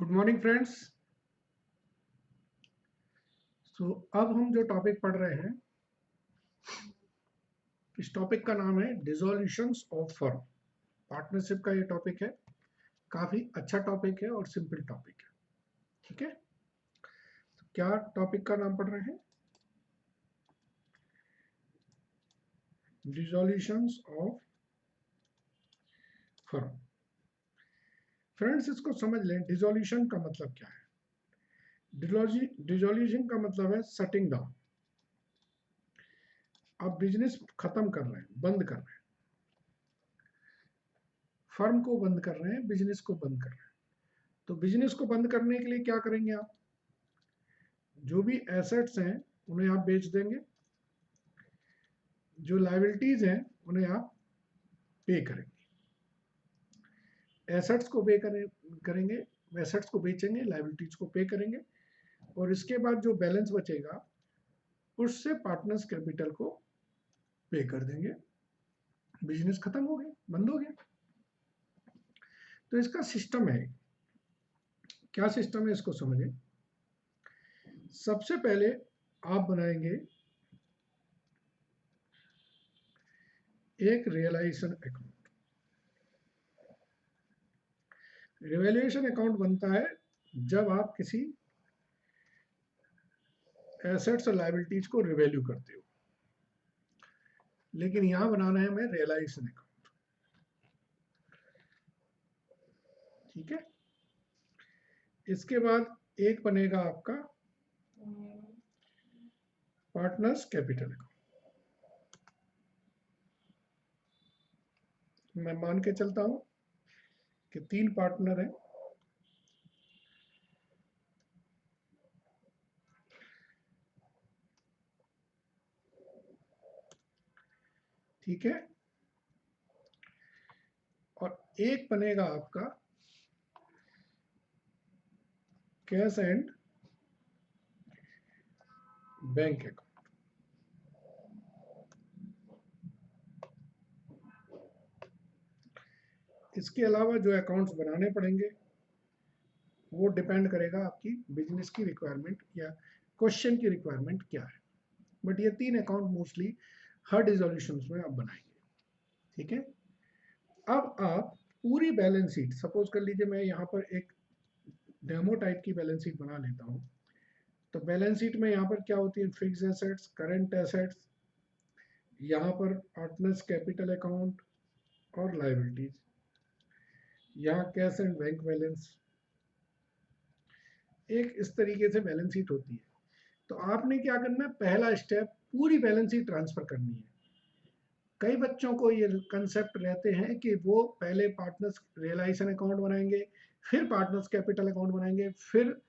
Good morning friends. अब हम जो टॉपिक पढ़ रहे हैं, इस टॉपिक का नाम है डिसोल्यूशंस ऑफ फर्म। पार्टनरशिप का ये टॉपिक है। काफ़ी अच्छा टॉपिक है और सिंपल टॉपिक है। ठीक है, तो क्या टॉपिक का नाम पढ़ रहे हैं? डिसोल्यूशंस ऑफ फर्म। फ्रेंड्स, इसको समझ लें, डिसोल्यूशन का मतलब क्या है। डिसोल्यूशन का मतलब है शटिंग डाउन। आप बिजनेस खत्म कर रहे हैं, बंद कर रहे हैं, फर्म को बंद कर रहे हैं, बिजनेस को बंद कर रहे हैं। तो बिजनेस को बंद करने के लिए क्या करेंगे आप? जो भी एसेट्स हैं उन्हें आप बेच देंगे, जो लायबिलिटीज हैं उन्हें आप पे करेंगे। एसेट्स को करेंगे, एसेट्स को बेचेंगे, लायबिलिटीज को पे करेंगे, और इसके बाद जो बैलेंस बचेगा उससे पार्टनर्स कैपिटल को पे कर देंगे। बिजनेस खत्म हो गया, बंद हो गया। तो इसका सिस्टम है, क्या सिस्टम है इसको समझें। सबसे पहले आप बनाएंगे एक रियलाइजेशन अकाउंट। रिवैल्यूएशन अकाउंट बनता है जब आप किसी एसेट्स और लायबिलिटीज को रिवैल्यू करते हो, लेकिन यहां बनाना है हमें रियलाइजेशन अकाउंट। ठीक है, इसके बाद एक बनेगा आपका पार्टनर्स कैपिटल अकाउंट। मैं मान के चलता हूं कि 3 पार्टनर हैं। ठीक है, और एक बनेगा आपका कैश एंड बैंक अकाउंट। इसके अलावा जो अकाउंट्स बनाने पड़ेंगे वो डिपेंड करेगा आपकी बिजनेस की रिक्वायरमेंट या क्वेश्चन की रिक्वायरमेंट क्या है। बट ये 3 अकाउंट मोस्टली हर डिसोल्यूशन में आप बनाएंगे। ठीक है, अब आप पूरी बैलेंस शीट, सपोज कर लीजिए मैं यहाँ पर एक डेमो टाइप की बैलेंस शीट बना लेता हूँ। तो बैलेंस शीट में यहाँ पर क्या होती है? फिक्स एसेट्स, करंट एसेट्स, यहाँ पर पार्टनर्स कैपिटल अकाउंट और लायबिलिटीज, यहाँ कैश एंड बैंक बैलेंस। एक इस तरीके से बैलेंस शीट होती है। तो आपने क्या करना है? पहला स्टेप, पूरी बैलेंस शीट ट्रांसफर करनी है। कई बच्चों को ये कंसेप्ट रहते हैं कि वो पहले पार्टनर्स रियलाइजेशन अकाउंट बनाएंगे, फिर पार्टनर्स कैपिटल अकाउंट बनाएंगे, फिर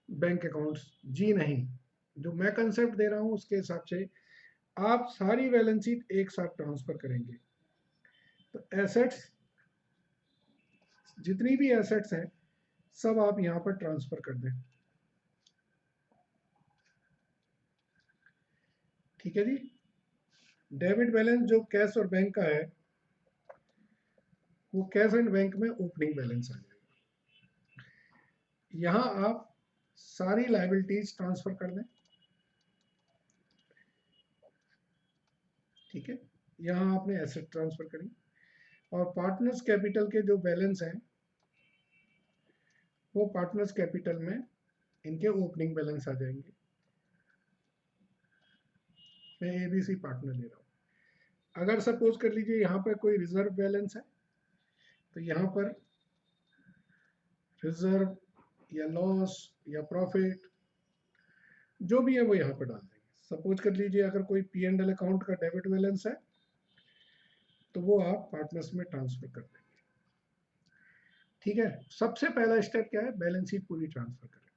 बैंक अकाउंट्स। जी नहीं, जो मैं कंसेप्ट दे रहा हूँ उसके हिसाब से आप सारी बैलेंस शीट एक साथ ट्रांसफर करेंगे। तो एसेट्स, जितनी भी एसेट्स हैं सब आप यहाँ पर ट्रांसफर कर दें। ठीक है जी। डेबिट बैलेंस जो कैश और बैंक का है वो कैश एंड बैंक में ओपनिंग बैलेंस आ जाएगा। यहाँ आप सारी लायबिलिटीज ट्रांसफर कर दें। ठीक है, यहाँ आपने एसेट ट्रांसफर करी, और पार्टनर्स कैपिटल के जो बैलेंस हैं वो पार्टनर्स कैपिटल में इनके ओपनिंग बैलेंस आ जाएंगे। मैं एबीसी पार्टनर ले रहा हूँ। अगर सपोज कर लीजिए यहाँ पर कोई रिजर्व बैलेंस है, तो यहाँ पर रिजर्व या लॉस या प्रॉफिट जो भी है वो यहाँ पर डाल देंगे। सपोज कर लीजिए अगर कोई पी एंड एल अकाउंट का डेबिट बैलेंस है तो वो आप पार्टनर्स में ट्रांसफर कर देंगे। ठीक है, सबसे पहला स्टेप क्या है? बैलेंस शीट पूरी ट्रांसफर करें।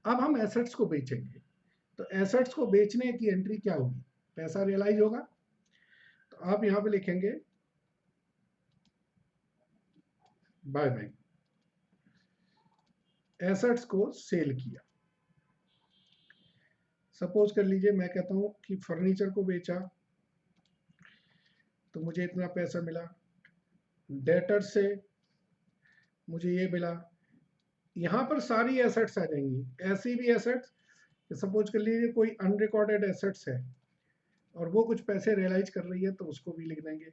अब हम एसेट्स को बेचेंगे, तो एसेट्स को बेचने की एंट्री क्या होगी? पैसा रियलाइज होगा, तो आप यहाँ पे लिखेंगे बाय बैंक। एसेट्स को सेल किया। सपोज कर लीजिए मैं कहता हूँ कि फर्नीचर को बेचा तो मुझे इतना पैसा मिला। डेटर से मुझे ये मिला, यहाँ पर सारी एसेट्स आ जाएंगी, ऐसी भी एसेट्स, सपोज कर लीजिए कोई अनरिकॉर्डेड एसेट्स है और वो कुछ पैसे रियलाइज कर रही है तो उसको भी लिख देंगे।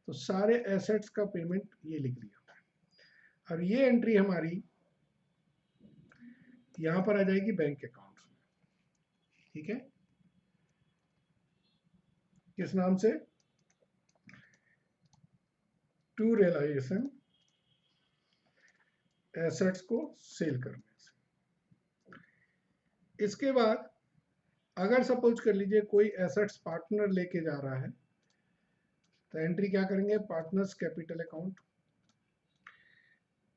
तो सारे एसेट्स का पेमेंट ये लिख दिया। और ये एंट्री हमारी यहाँ पर आ जाएगी बैंक अकाउंट में। ठीक है, किस नाम से? टू रियलाइजेशन एसेट्स को सेल करने से। इसके बाद अगर सपोज कर लीजिए कोई एसेट्स पार्टनर लेके जा रहा है तो एंट्री क्या करेंगे? पार्टनर्स कैपिटल अकाउंट,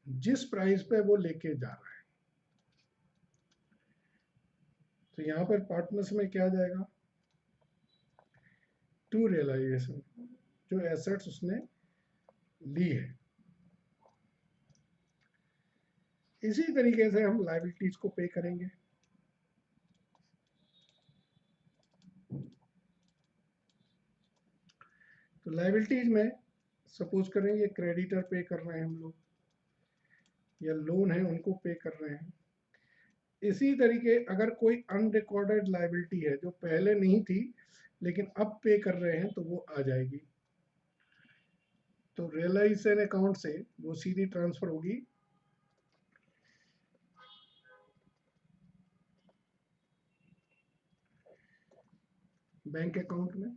जिस प्राइस पे वो लेके जा रहा है। तो यहां पर पार्टनर्स में क्या जाएगा? टू रियलाइजेशन, जो एसेट्स उसने ली है। इसी तरीके से हम लायबिलिटीज को पे करेंगे। तो लायबिलिटीज में सपोज करें ये क्रेडिटर पे कर रहे हैं हम लोग, या लोन है उनको पे कर रहे हैं। इसी तरीके अगर कोई अनरिकॉर्डेड लायबिलिटी है जो पहले नहीं थी लेकिन अब पे कर रहे हैं तो वो आ जाएगी। तो रियलाइजेशन अकाउंट से वो सीधी ट्रांसफर होगी बैंक अकाउंट में।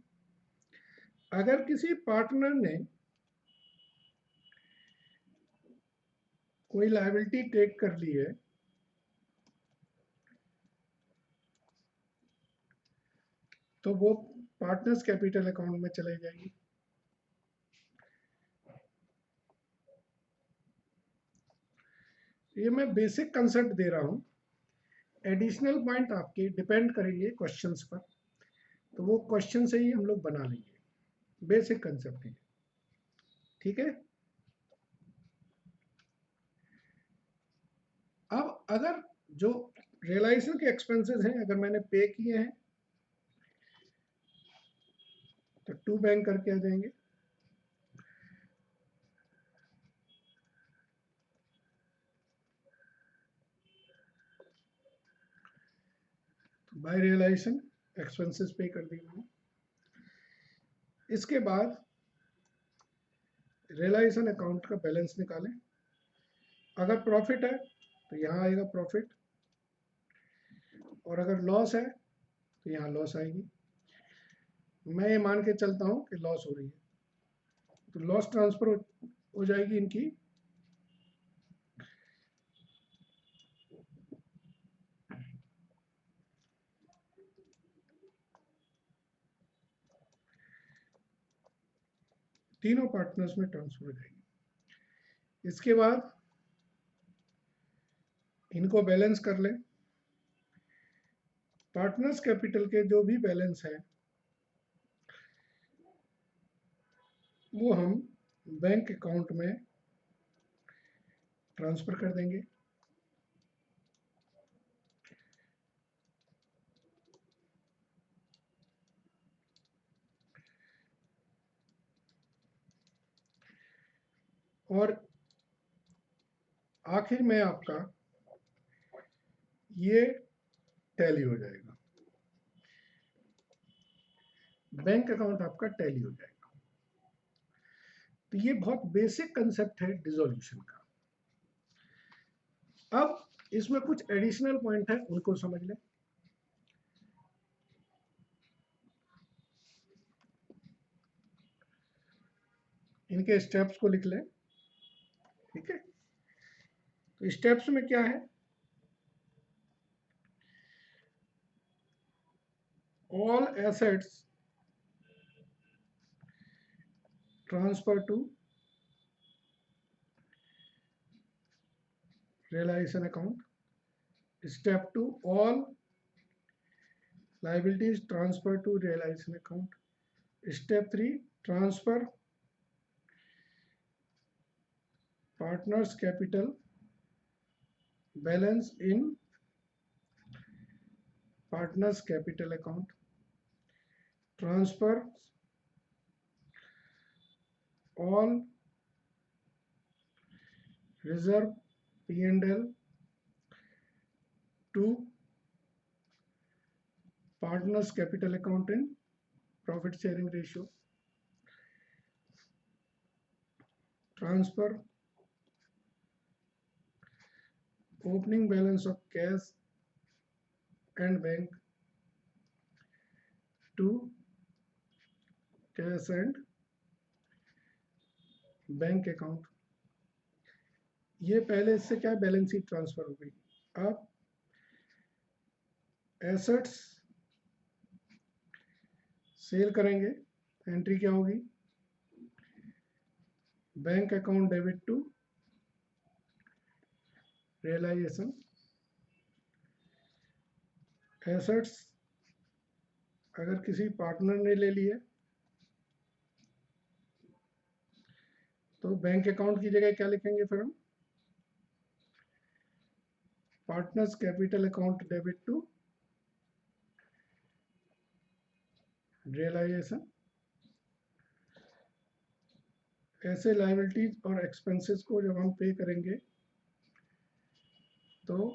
अगर किसी पार्टनर ने कोई लायबिलिटी टेक कर ली है तो वो पार्टनर्स कैपिटल अकाउंट में चले जाएगी। ये मैं बेसिक कंसेप्ट दे रहा हूं, एडिशनल पॉइंट आपके डिपेंड करेंगे क्वेश्चंस पर, तो वो क्वेश्चन से ही हम लोग बना लेंगे। बेसिक कंसेप्ट है, ठीक है। अब अगर जो रियलाइजेशन के एक्सपेंसेस हैं अगर मैंने पे किए हैं तो टू बैंक करके आ जाएंगे। तो बाय रियलाइजेशन एक्सपेंसेस पे कर दिए मैंने। इसके बाद रियलाइजेशन अकाउंट का बैलेंस निकालें। अगर प्रॉफिट है तो यहाँ आएगा प्रॉफिट, और अगर लॉस है तो यहाँ लॉस आएगी। मैं ये मान के चलता हूँ कि लॉस हो रही है तो लॉस ट्रांसफर हो जाएगी इनकी तीनों पार्टनर्स में ट्रांसफर हो जाएगी। इसके बाद इनको बैलेंस कर लें। पार्टनर्स कैपिटल के जो भी बैलेंस है वो हम बैंक अकाउंट में ट्रांसफर कर देंगे। और आखिर में आपका ये टैली हो जाएगा, बैंक अकाउंट आपका टैली हो जाएगा। तो ये बहुत बेसिक कंसेप्ट है डिसोल्यूशन का। अब इसमें कुछ एडिशनल पॉइंट है उनको समझ लें। इनके स्टेप्स को लिख लें, ठीक है। तो स्टेप्स में क्या है? All assets transfer to realization account. Step 2, all liabilities transfer to realization account. Step 3, transfer partners capital balance in partners capital account. Transfer all reserve P&L to partners capital account in profit sharing ratio, transfer opening balance of cash and bank to cash and bank account. ये पहले इससे क्या balance sheet transfer हो गई। अब assets cell करेंगे, entry क्या होगी, bank account debit to realization. Assets अगर किसी पार्टनर ने ले लिए तो बैंक अकाउंट की जगह क्या लिखेंगे फिर हम, partners capital account debit to realization. ऐसे लायबिलिटीज और एक्सपेंसेस को जब हम पे करेंगे तो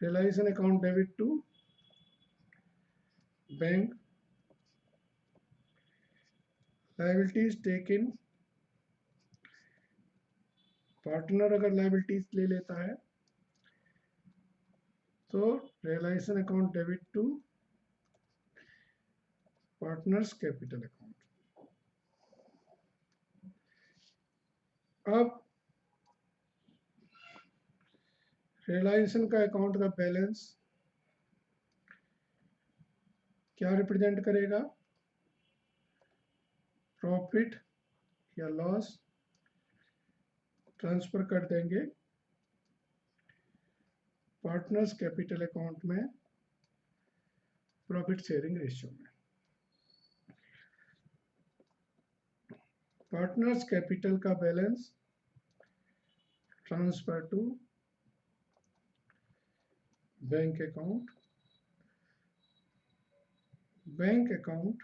realization account debit to bank, liabilities taken, partner अगर लायबिलिटीज ले लेता है तो realization account debit to partners capital account. अब रियलाइजेशन का अकाउंट का बैलेंस क्या रिप्रेजेंट करेगा, प्रॉफिट या लॉस ट्रांसफर कर देंगे पार्टनर्स कैपिटल अकाउंट में प्रॉफिट शेयरिंग रेशियो में। पार्टनर्स कैपिटल का balance transfer to bank account, bank account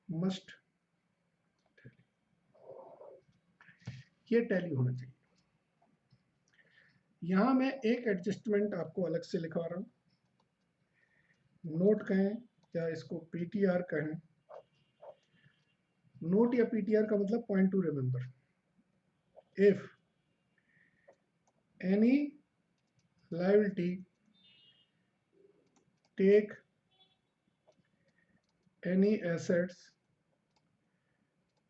must, ये टैली होना चाहिए। यहां मैं एक एडजस्टमेंट आपको अलग से लिखवा रहा हूं, नोट कहें या इसको पीटीआर कहें। नोट या पीटीआर का मतलब point two remember. If any liability take any assets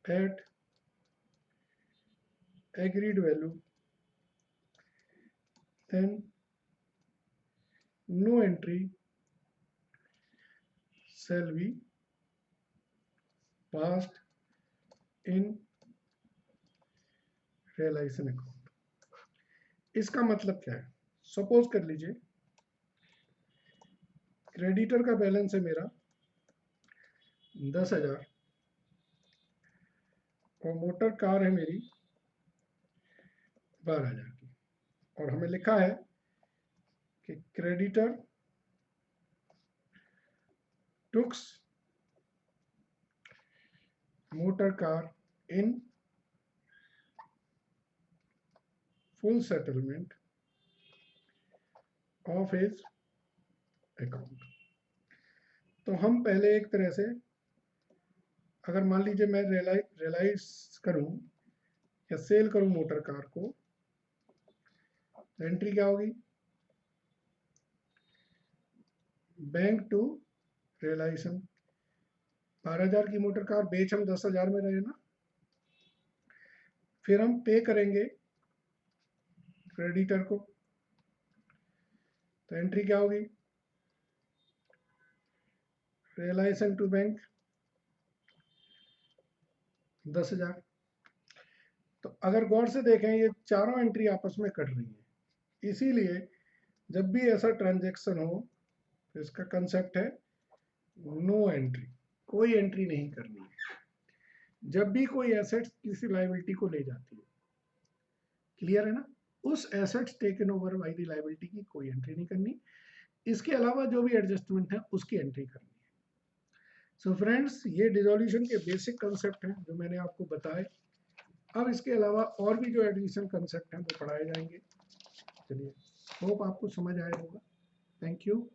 at agreed value, then no entry shall be passed in realization account। इसका मतलब क्या है, सपोज कर लीजिए क्रेडिटर का बैलेंस है मेरा 10,000 और मोटर कार है मेरी 12,000 की, और हमें लिखा है कि creditor takes motor car in full settlement of his account. तो हम पहले एक तरह से, अगर मान लीजिए मैं रियलाइज करूं या सेल करूं मोटर कार को, एंट्री क्या होगी, बैंक टू रियलाइजेशन। 12,000 की मोटर कार बेच हम 10,000 में रहे ना, फिर हम पे करेंगे क्रेडिटर को, तो एंट्री क्या होगी, रियलाइजेशन टू बैंक 10,000। तो अगर गौर से देखें ये चारों एंट्री आपस में कट रही है, इसीलिए जब भी ऐसा ट्रांजैक्शन हो तो इसका कंसेप्ट है नो एंट्री, कोई एंट्री नहीं करनी है। जब भी कोई एसेट्स किसी लायबिलिटी को ले जाती है, क्लियर है ना, उस assets taken over by the liability की कोई एंट्री नहीं करनी, इसके अलावा जो भी एडजस्टमेंट है उसकी एंट्री करनी है। सो फ्रेंड्स, ये डिसोल्यूशन के बेसिक कंसेप्ट हैं जो मैंने आपको बताए। अब इसके अलावा और भी जो एडिशन कंसेप्ट हैं वो पढ़ाए जाएंगे। चलिए, होप आपको समझ आया होगा। Thank you.